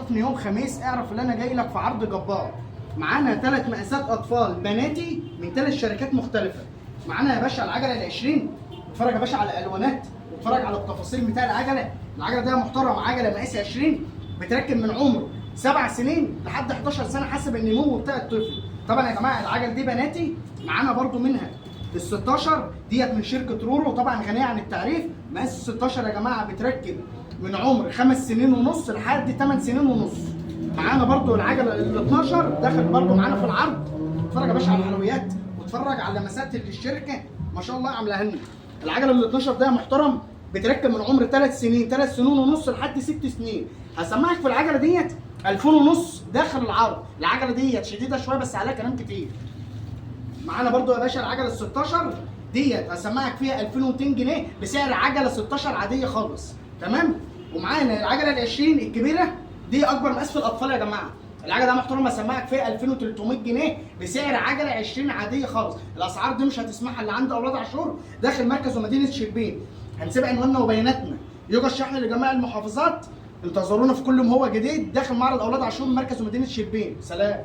بتشوفني يوم خميس اعرف ان انا جاي لك في عرض جبار. معانا 3 مقاسات اطفال بناتي من 3 شركات مختلفه. معانا يا باشا العجله ال20، اتفرج يا باشا على الالوانات واتفرج على التفاصيل بتاع العجله. العجله دي يا محترم عجله مقاس 20 بتركب من عمره 7 سنين لحد 11 سنه حسب النمو بتاع الطفل. طبعا يا جماعه العجل دي بناتي، معانا برضو منها ال 16 ديت من شركه رورو، طبعا غنيه عن التعريف. مقاس ال 16 يا جماعه بتركب من عمر 5 سنين ونص لحد 8 سنين ونص. معانا برضو العجله ال 12 داخل برضو معانا في العرض. اتفرج يا باشا على الحلويات واتفرج على لمسات اللي الشركه ما شاء الله عاملاها لنا. العجله ال 12 ده يا محترم بتركب من عمر 3 سنين 3 سنين ونص لحد 6 سنين. هسمعك في العجله ديت 2000 ونص داخل العرض. العجله ديت شديده شويه بس عليها كلام كتير. معانا برضو يا باشا العجله ال 16 ديت هسمعك فيها 2200 جنيه بسعر عجله 16 عاديه خالص، تمام؟ ومعانا العجله ال 20 الكبيره دي اكبر مقاس في الاطفال يا جماعه. العجله ده محترم هسمعك فيها 2300 جنيه بسعر عجله 20 عاديه خالص. الاسعار دي مش هتسمعها اللي عند اولاد عاشور داخل مركز ومدينه شربين. هنسيب عنواننا وبياناتنا، يوجد شحن لجميع المحافظات. انتظرونا في كل ما هو جديد داخل معرض اولاد عاشور مركز ومدينه شربين. سلام.